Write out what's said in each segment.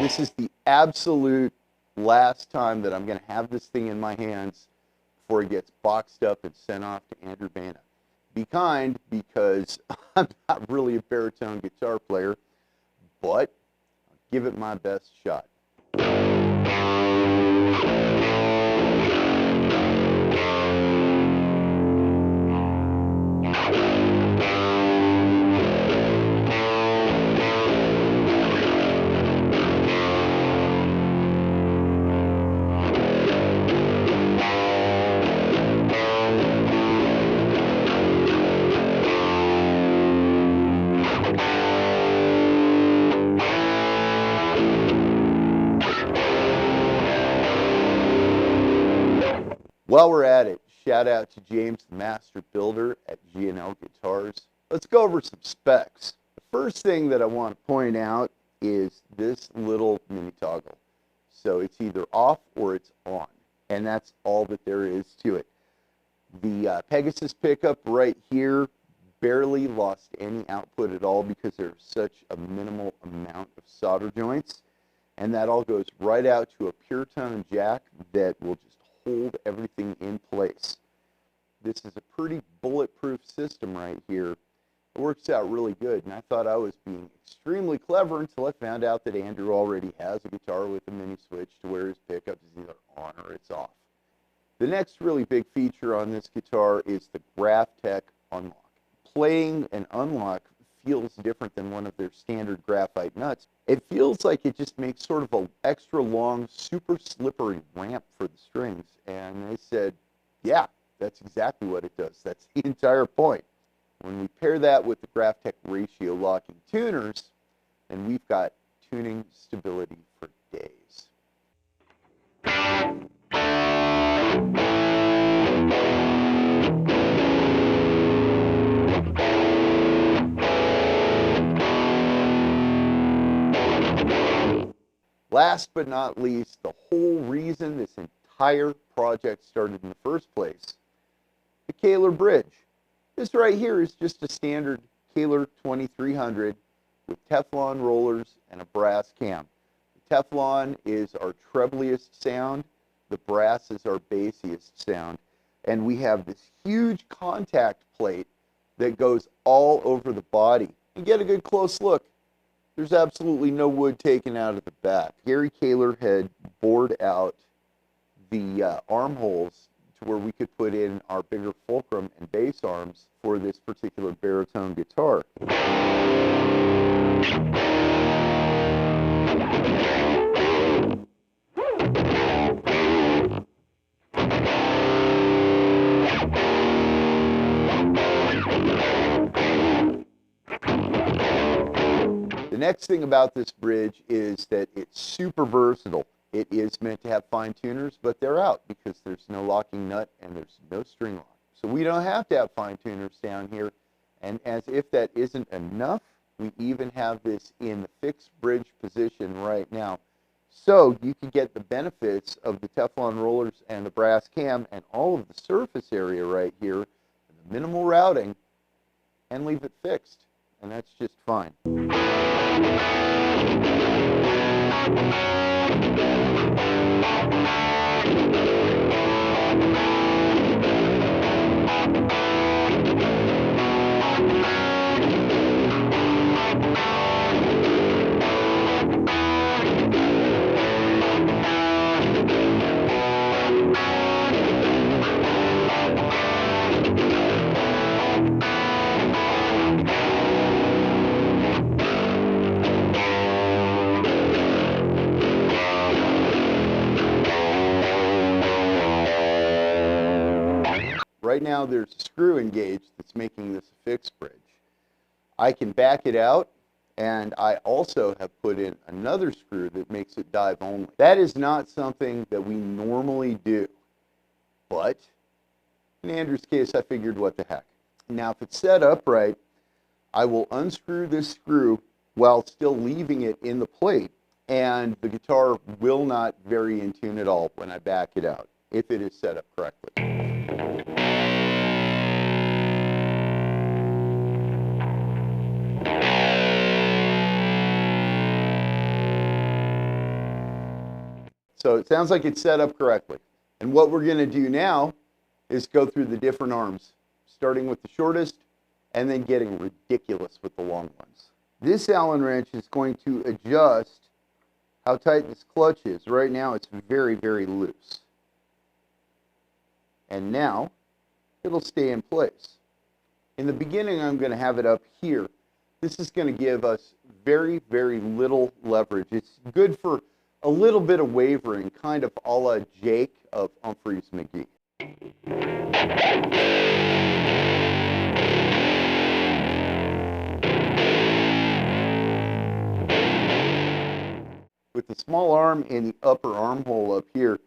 This is the absolute last time that I'm going to have this thing in my hands before it gets boxed up and sent off to Andrew Bana. Be kind, because I'm not really a baritone guitar player, but I'll give it my best shot. While we're at it, shout out to James, the master builder at G&L Guitars. Let's go over some specs. The first thing that I want to point out is this little mini toggle. So it's either off or it's on, and that's all that there is to it. The Pegasus pickup right here barely lost any output at all because there's such a minimal amount of solder joints, and that all goes right out to a pure tone jack that will just hold everything in place. This is a pretty bulletproof system right here. It works out really good, and I thought I was being extremely clever until I found out that Andrew already has a guitar with a mini switch to where his pickup is either on or it's off. The next really big feature on this guitar is the GraphTech Unlock. Playing an unlock feels different than one of their standard graphite nuts. It feels like it just makes sort of an extra long, super slippery ramp for the strings. And they said, yeah, that's exactly what it does. That's the entire point. When we pair that with the GraphTech ratio locking tuners, then we've got tuning stability for days. Last but not least, the whole reason this entire project started in the first place, the Kahler Bridge. This right here is just a standard Kahler 2300 with Teflon rollers and a brass cam. The Teflon is our trebliest sound, the brass is our bassiest sound, and we have this huge contact plate that goes all over the body. And get a good close look. There's absolutely no wood taken out of the back. Gary Kahler had bored out the armholes to where we could put in our bigger fulcrum and bass arms for this particular baritone guitar. The next thing about this bridge is that it's super versatile. It is meant to have fine tuners, but they're out because there's no locking nut and there's no string lock. So we don't have to have fine tuners down here. And as if that isn't enough, we even have this in the fixed bridge position right now. So you can get the benefits of the Teflon rollers and the brass cam and all of the surface area right here, and the minimal routing, and leave it fixed. And that's just fine. Right now there's a screw engaged that's making this a fixed bridge. I can back it out, and I also have put in another screw that makes it dive only. That is not something that we normally do, but in Andrew's case I figured what the heck. Now if it's set upright, I will unscrew this screw while still leaving it in the plate, and the guitar will not vary in tune at all when I back it out, if it is set up correctly. So it sounds like it's set up correctly. And what we're going to do now is go through the different arms, starting with the shortest and then getting ridiculous with the long ones. This Allen wrench is going to adjust how tight this clutch is. Right now it's very, very loose. And now it'll stay in place. In the beginning, I'm going to have it up here. This is going to give us very, very little leverage. It's good for a little bit of wavering, kind of a la Jake of Humphreys McGee. With the small arm and the upper armhole up here,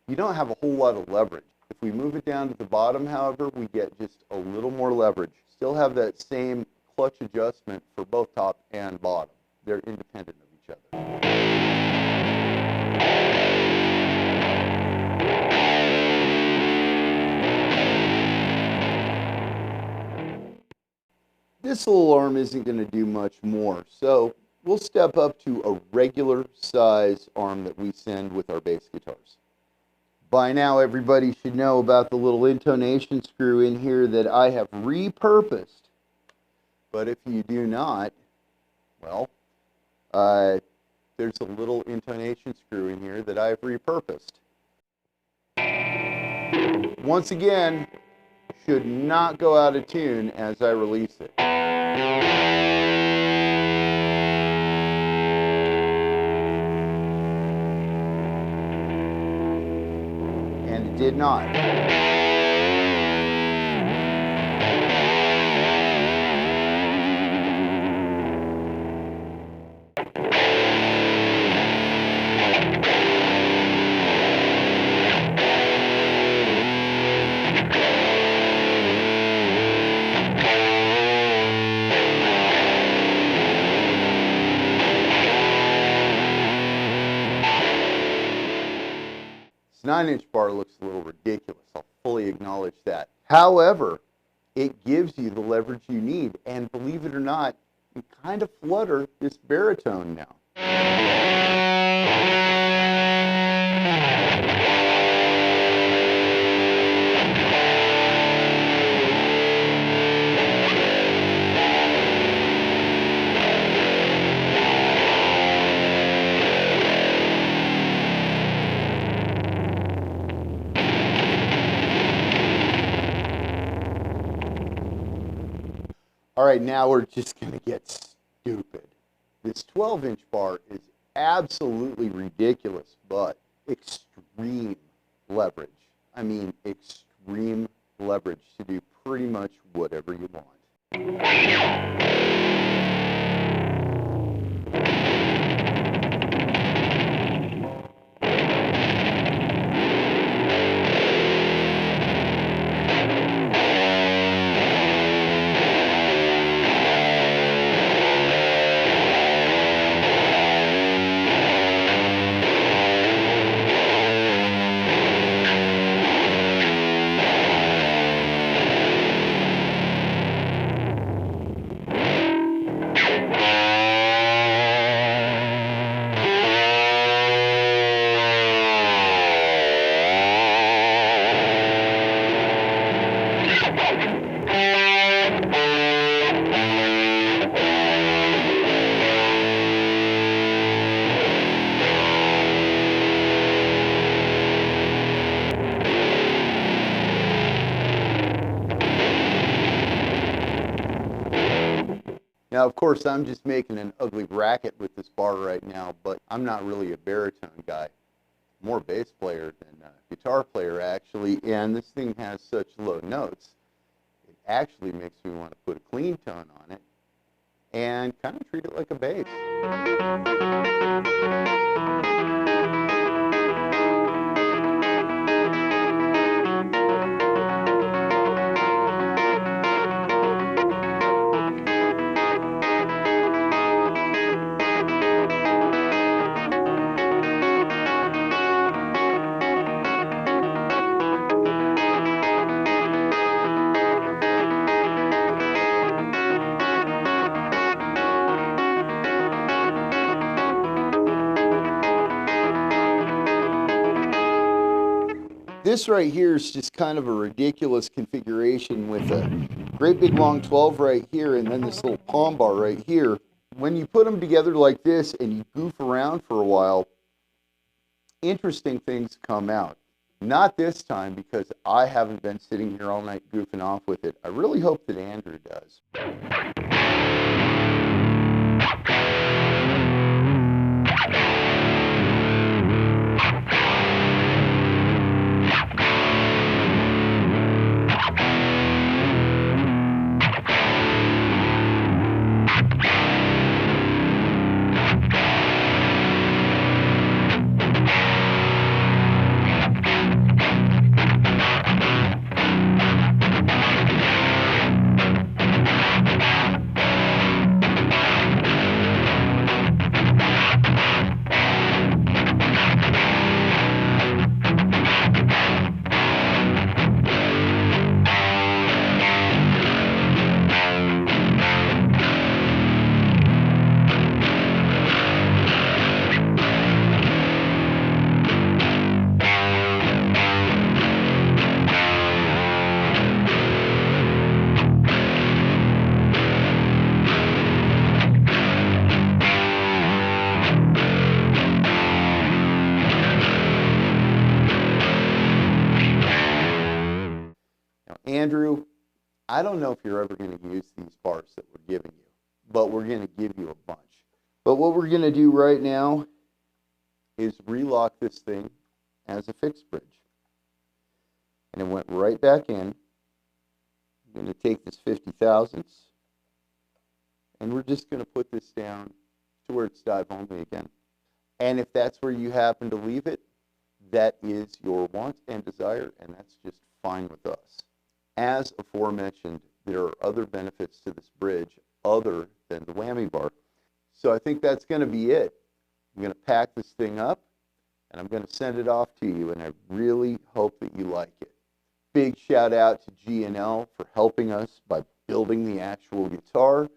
you don't have a whole lot of leverage. If we move it down to the bottom, however, we get just a little more leverage. Still have that same clutch adjustment for both top and bottom. They're independent of each other. This little arm isn't going to do much more, so we'll step up to a regular size arm that we send with our bass guitars. By now, everybody should know about the little intonation screw in here that I have repurposed. But if you do not, well, there's a little intonation screw in here that I've repurposed. Once again, should not go out of tune as I release it. And it did not. This 9-inch bar looks a little ridiculous. I'll fully acknowledge that. However, it gives you the leverage you need, and believe it or not, you kind of flutter this baritone now. All right, now we're just going to get stupid. This 12-inch bar is absolutely ridiculous, but extreme leverage. I mean, extreme leverage to do pretty much whatever you want. Now, of course, I'm just making an ugly racket with this bar right now, but I'm not really a baritone guy. More bass player than a guitar player, actually, and this thing has such low notes, it actually makes me want to put a clean tone on it and kind of treat it like a bass. This right here is just kind of a ridiculous configuration with a great big long 12 right here and then this little palm bar right here. When you put them together like this and you goof around for a while, interesting things come out. Not this time, because I haven't been sitting here all night goofing off with it. I really hope that Andrew does. Andrew, I don't know if you're ever going to use these bars that we're giving you, but we're going to give you a bunch. But what we're going to do right now is relock this thing as a fixed bridge. And it went right back in. I'm going to take this 50 thousandths, and we're just going to put this down to where it's dive only again. And if that's where you happen to leave it, that is your want and desire, and that's just fine with us. As aforementioned, there are other benefits to this bridge other than the whammy bar. So I think that's going to be it. I'm going to pack this thing up, and I'm going to send it off to you, and I really hope that you like it. Big shout out to G&L for helping us by building the actual guitar,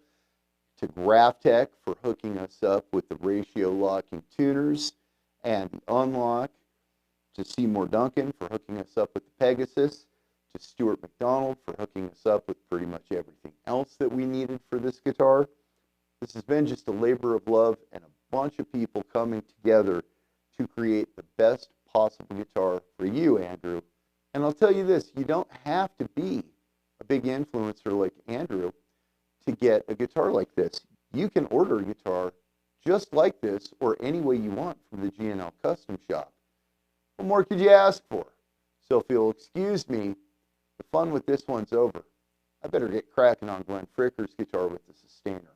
to Graphtec for hooking us up with the ratio locking tuners and the unlock, to Seymour Duncan for hooking us up with the Pegasus, to Stuart McDonald for hooking us up with pretty much everything else that we needed for this guitar. This has been just a labor of love and a bunch of people coming together to create the best possible guitar for you, Andrew. And I'll tell you this, you don't have to be a big influencer like Andrew to get a guitar like this. You can order a guitar just like this or any way you want from the G&L Custom Shop. What more could you ask for? So if you'll excuse me, the fun with this one's over. I better get cracking on Glenn Fricker's guitar with the Sustainer.